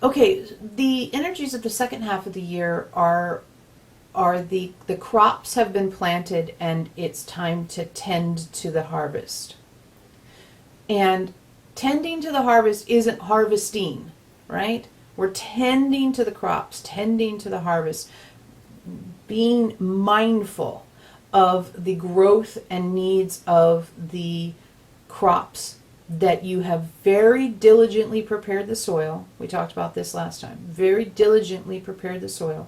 Okay, the energies of the second half of the year are the crops have been planted and it's time to tend to the harvest. And tending to the harvest isn't harvesting, right? We're tending to the crops, tending to the harvest, being mindful of the growth and needs of the crops that you have very diligently prepared the soil. We talked about this last time. Very diligently prepared the soil.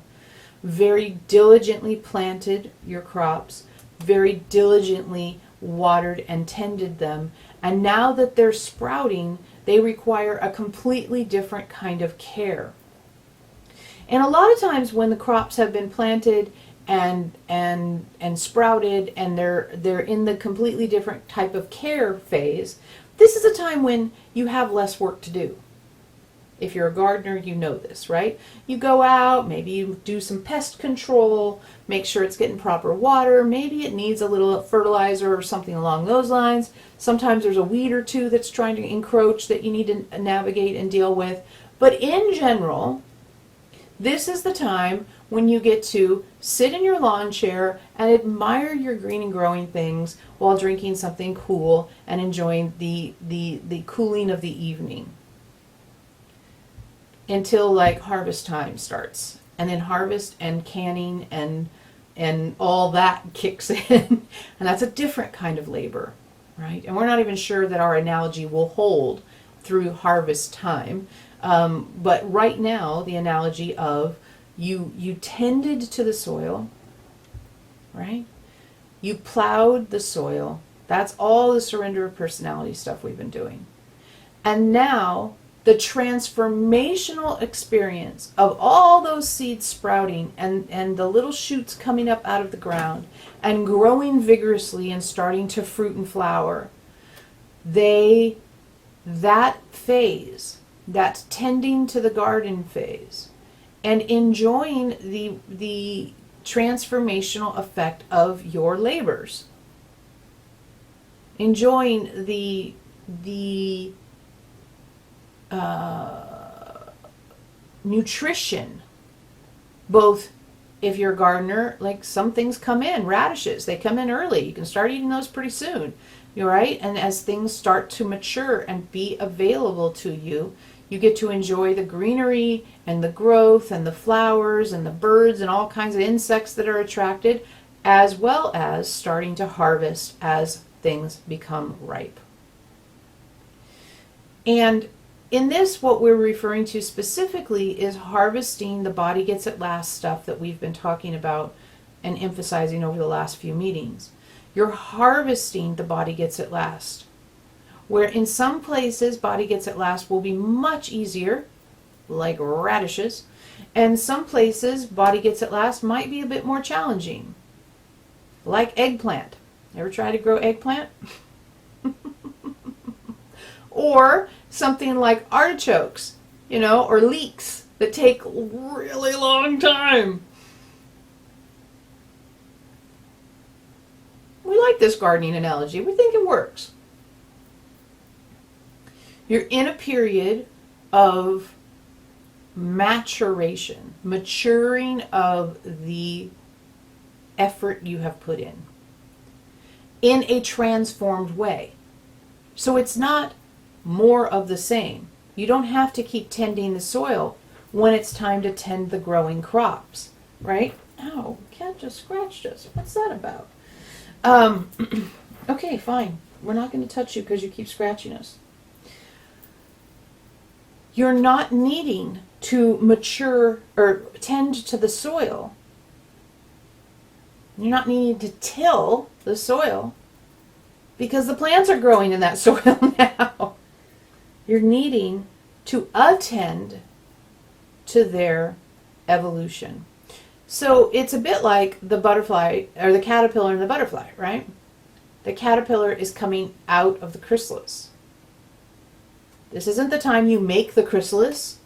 Very diligently planted your crops. Very diligently watered and tended them. And now that they're sprouting, they require a completely different kind of care. And a lot of times when the crops have been planted and sprouted and they're in the completely different type of care phase, this is a time when you have less work to do. If you're a gardener, you know this, right? You go out, maybe you do some pest control, make sure it's getting proper water, maybe it needs a little fertilizer or something along those lines. Sometimes there's a weed or two that's trying to encroach that you need to navigate and deal with. But in general, this is the time when you get to sit in your lawn chair and admire your green and growing things while drinking something cool and enjoying the cooling of the evening. Until like harvest time starts, and then harvest and canning and all that kicks in, and that's a different kind of labor, right? And we're not even sure that our analogy will hold through harvest time, but right now the analogy of you tended to the soil, right? You plowed the soil. That's all the surrender of personality stuff we've been doing, and now the transformational experience of all those seeds sprouting and the little shoots coming up out of the ground and growing vigorously and starting to fruit and flower, that phase, that tending to the garden phase, and enjoying the transformational effect of your labors, enjoying the nutrition, both if you're a gardener, like some things come in, radishes, they come in early. You can start eating those pretty soon, you're right. And as things start to mature and be available to you, you get to enjoy the greenery and the growth and the flowers and the birds and all kinds of insects that are attracted, as well as starting to harvest as things become ripe. And in this, what we're referring to specifically is harvesting the body gets it last stuff that we've been talking about and emphasizing over the last few meetings. You're harvesting the body gets it last. Where in some places, body gets it last will be much easier, like radishes, and some places, body gets it last might be a bit more challenging, like eggplant. Ever try to grow eggplant? Or something like artichokes, or leeks that take really long time. We like this gardening analogy. We think it works. You're in a period of maturation, maturing of the effort you have put in a transformed way. So it's not more of the same. You don't have to keep tending the soil when it's time to tend the growing crops, right? Ow, cat just scratched us. What's that about? Okay, fine. We're not going to touch you because you keep scratching us. You're not needing to mature or tend to the soil. You're not needing to till the soil because the plants are growing in that soil now. You're needing to attend to their evolution. So it's a bit like the butterfly, or the caterpillar and the butterfly, right? The caterpillar is coming out of the chrysalis. This isn't the time you make the chrysalis.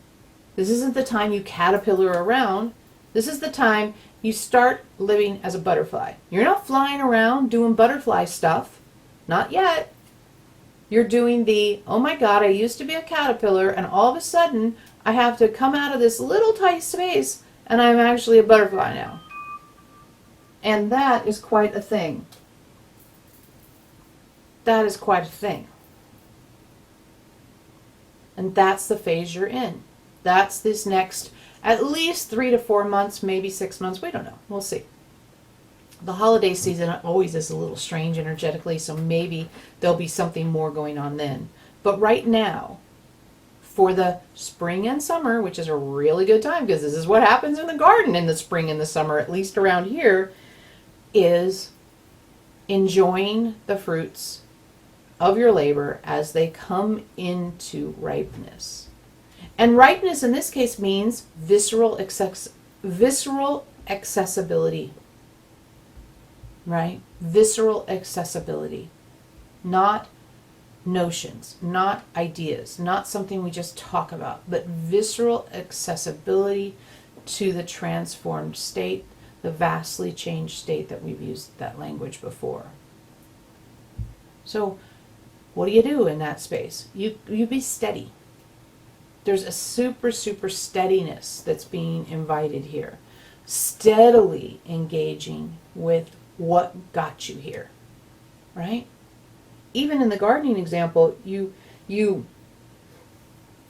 This isn't the time you caterpillar around. This is the time you start living as a butterfly. You're not flying around doing butterfly stuff. Not yet. You're doing oh my God, I used to be a caterpillar and all of a sudden I have to come out of this little tight space and I'm actually a butterfly now. And that is quite a thing. That is quite a thing. And that's the phase you're in. That's this next at least 3 to 4 months, maybe 6 months. We don't know. We'll see. The holiday season always is a little strange energetically, so maybe there'll be something more going on then. But right now, for the spring and summer, which is a really good time because this is what happens in the garden in the spring and the summer, at least around here, is enjoying the fruits of your labor as they come into ripeness. And ripeness in this case means visceral accessibility. Right? Visceral accessibility. Not notions, not ideas, not something we just talk about, but visceral accessibility to the transformed state, the vastly changed state that we've used that language before. So, what do you do in that space? You be steady. There's a super steadiness that's being invited here. Steadily engaging with what got you here, right? Even in the gardening example, you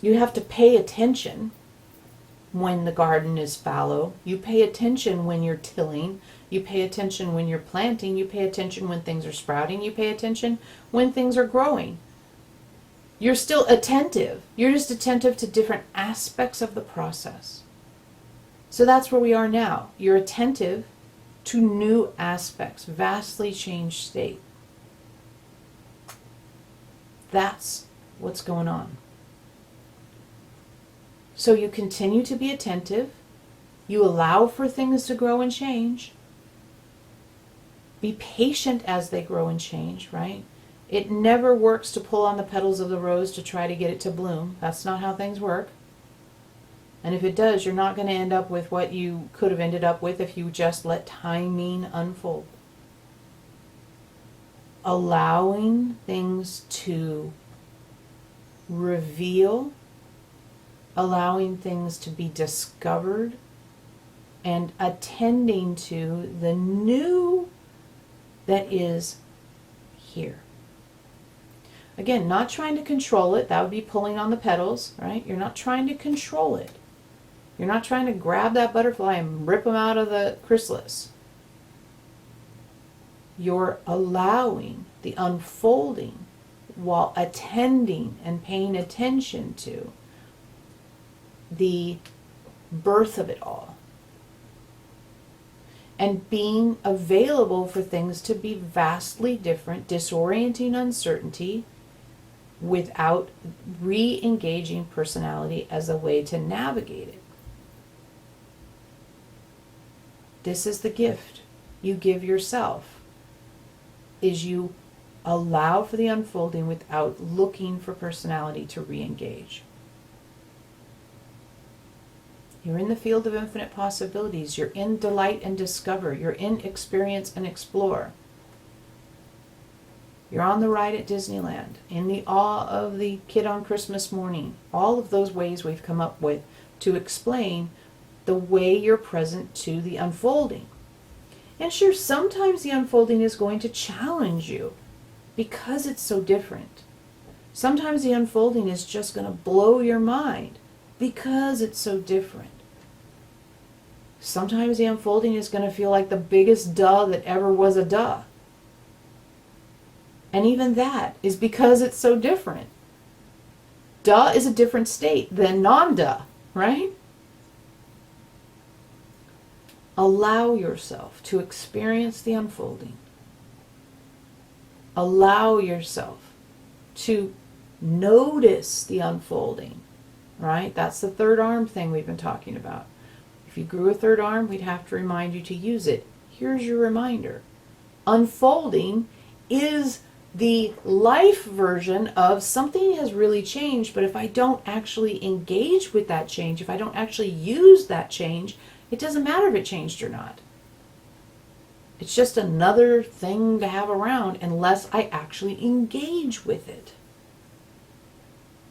have to pay attention when the garden is fallow. You pay attention when you're tilling. You pay attention when you're planting. You pay attention when things are sprouting. You pay attention when things are growing. You're still attentive. You're just attentive to different aspects of the process. So that's where we are now. You're attentive to new aspects, vastly changed state. That's what's going on. So you continue to be attentive. You allow for things to grow and change. Be patient as they grow and change, right? It never works to pull on the petals of the rose to try to get it to bloom. That's not how things work. And if it does, you're not going to end up with what you could have ended up with if you just let timing unfold. Allowing things to reveal, allowing things to be discovered, and attending to the new that is here. Again, not trying to control it. That would be pulling on the petals, right? You're not trying to control it. You're not trying to grab that butterfly and rip them out of the chrysalis. You're allowing the unfolding while attending and paying attention to the birth of it all. And being available for things to be vastly different, disorienting uncertainty, without re-engaging personality as a way to navigate it. This is the gift you give yourself, is you allow for the unfolding without looking for personality to re-engage. You're in the field of infinite possibilities. You're in delight and discover. You're in experience and explore. You're on the ride at Disneyland, in the awe of the kid on Christmas morning. All of those ways we've come up with to explain the way you're present to the unfolding. And sure, sometimes the unfolding is going to challenge you because it's so different. Sometimes the unfolding is just going to blow your mind because it's so different. Sometimes the unfolding is going to feel like the biggest duh that ever was a duh. And even that is because it's so different. Duh is a different state than non-duh, right? Allow yourself to experience the unfolding. Allow yourself to notice the unfolding, right? That's the third arm thing we've been talking about. If you grew a third arm, we'd have to remind you to use it. Here's your reminder. Unfolding is the life version of something has really changed, but if I don't actually engage with that change, if I don't actually use that change, it doesn't matter if it changed or not. It's just another thing to have around unless I actually engage with it.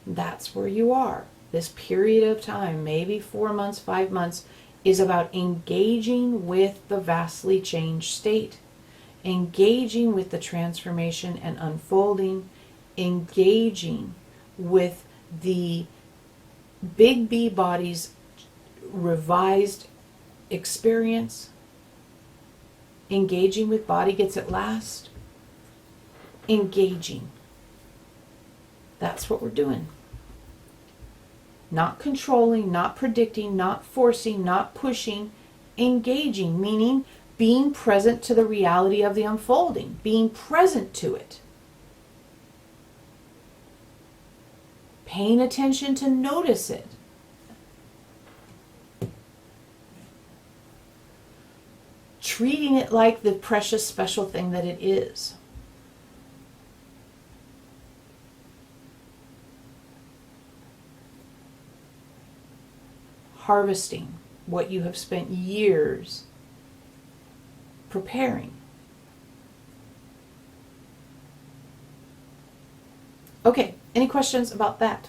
That's where you are. this period of time, maybe 4 months, 5 months, is about engaging with the vastly changed state, engaging with the transformation and unfolding, engaging with the big B body's revised experience, engaging with body gets it last, engaging. That's what we're doing. Not controlling, not predicting, not forcing, not pushing, engaging, meaning being present to the reality of the unfolding, being present to it. Paying attention to notice it. Treating it like the precious, special thing that it is. Harvesting what you have spent years preparing. Okay, any questions about that?